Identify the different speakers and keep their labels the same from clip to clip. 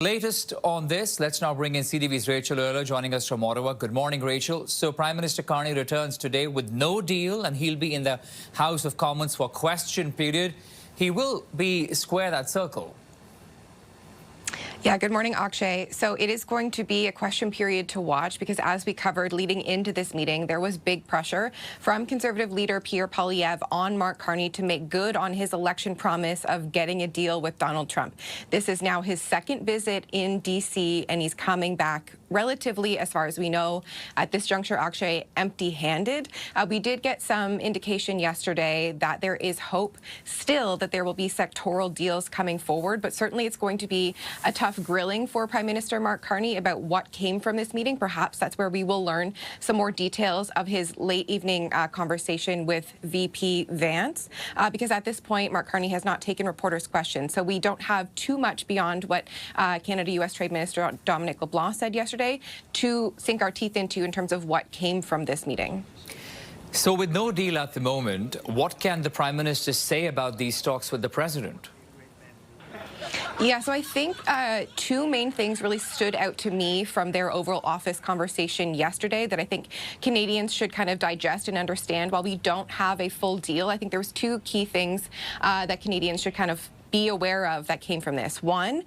Speaker 1: Latest on this, let's now bring in CTV's Rachel Earler joining us from Ottawa. Good morning, Rachel. So Prime Minister Carney returns today with no deal, and he'll be in the House of Commons for question period. He will be square that circle.
Speaker 2: Yeah, good morning, Akshay. So it is going to be a question period to watch because as we covered leading into this meeting, there was big pressure from Conservative leader Pierre Poilievre on Mark Carney to make good on his election promise of getting a deal with Donald Trump. This is now his second visit in D.C. and he's coming back relatively, as far as we know, at this juncture, Akshay, empty-handed. We did get some indication yesterday that there is hope still that there will be sectoral deals coming forward, but certainly it's going to be a tough grilling for Prime Minister Mark Carney about what came from this meeting. Perhaps that's where we will learn some more details of his late evening conversation with VP Vance, because at this point, Mark Carney has not taken reporters' questions. So we don't have too much beyond what Canada-U.S. Trade Minister Dominic LeBlanc said yesterday to sink our teeth into in terms of what came from this meeting.
Speaker 1: So with no deal at the moment, what can the Prime Minister say about these talks with the President?
Speaker 2: Yeah, so I think two main things really stood out to me from their Oval Office conversation yesterday that I think Canadians should kind of digest and understand. While we don't have a full deal, I think there was two key things that Canadians should kind of be aware of that came from this. One,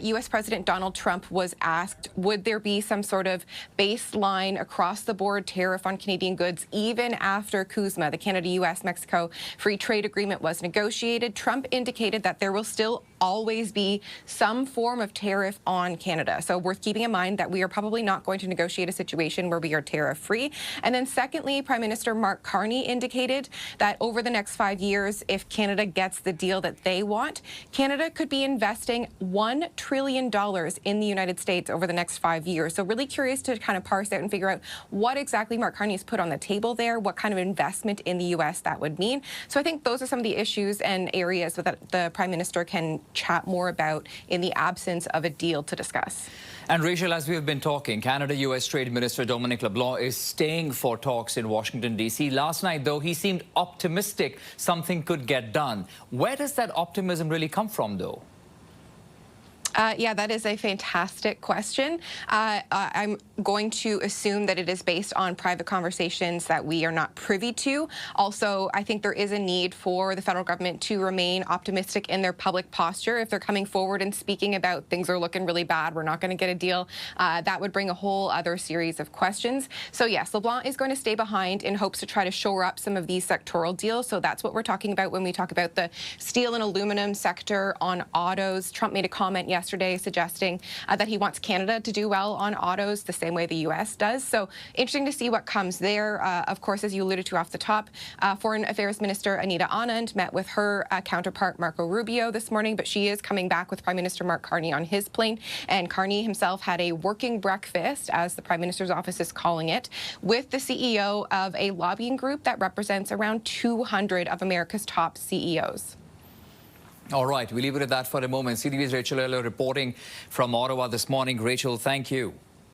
Speaker 2: U.S. President Donald Trump was asked, would there be some sort of baseline across-the-board tariff on Canadian goods even after CUSMA, the Canada-U.S.-Mexico Free Trade Agreement, was negotiated? Trump indicated that there will still always be some form of tariff on Canada. So worth keeping in mind that we are probably not going to negotiate a situation where we are tariff-free. And then secondly, Prime Minister Mark Carney indicated that over the next 5 years, if Canada gets the deal that they want, Canada could be investing $1 trillion in the United States over the next 5 years. So really curious to kind of parse out and figure out what exactly Mark Carney has put on the table there, what kind of investment in the U.S. that would mean. So I think those are some of the issues and areas that the Prime Minister can chat more about in the absence of a deal to discuss.
Speaker 1: And Rachel, as we have been talking, Canada-U.S. Trade Minister Dominic LeBlanc is staying for talks in Washington, D.C. Last night, though, he seemed optimistic something could get done. Where does that optimism really come from, though?
Speaker 2: Yeah, that is a fantastic question. I'm going to assume that it is based on private conversations that we are not privy to. Also, I think there is a need for the federal government to remain optimistic in their public posture. If they're coming forward and speaking about things are looking really bad, we're not going to get a deal, that would bring a whole other series of questions. So yes, LeBlanc is going to stay behind in hopes to try to shore up some of these sectoral deals. So that's what we're talking about when we talk about the steel and aluminum sector on autos. Trump made a comment yesterday suggesting that he wants Canada to do well on autos the same way the U.S. does. So interesting to see what comes there. Of course, as you alluded to off the top, Foreign Affairs Minister Anita Anand met with her counterpart Marco Rubio this morning, but she is coming back with Prime Minister Mark Carney on his plane. And Carney himself had a working breakfast, as the Prime Minister's office is calling it, with the CEO of a lobbying group that represents around 200 of America's top CEOs.
Speaker 1: All right, we'll leave it at that for a moment. CTV's Rachel Earler reporting from Ottawa this morning. Rachel, thank you.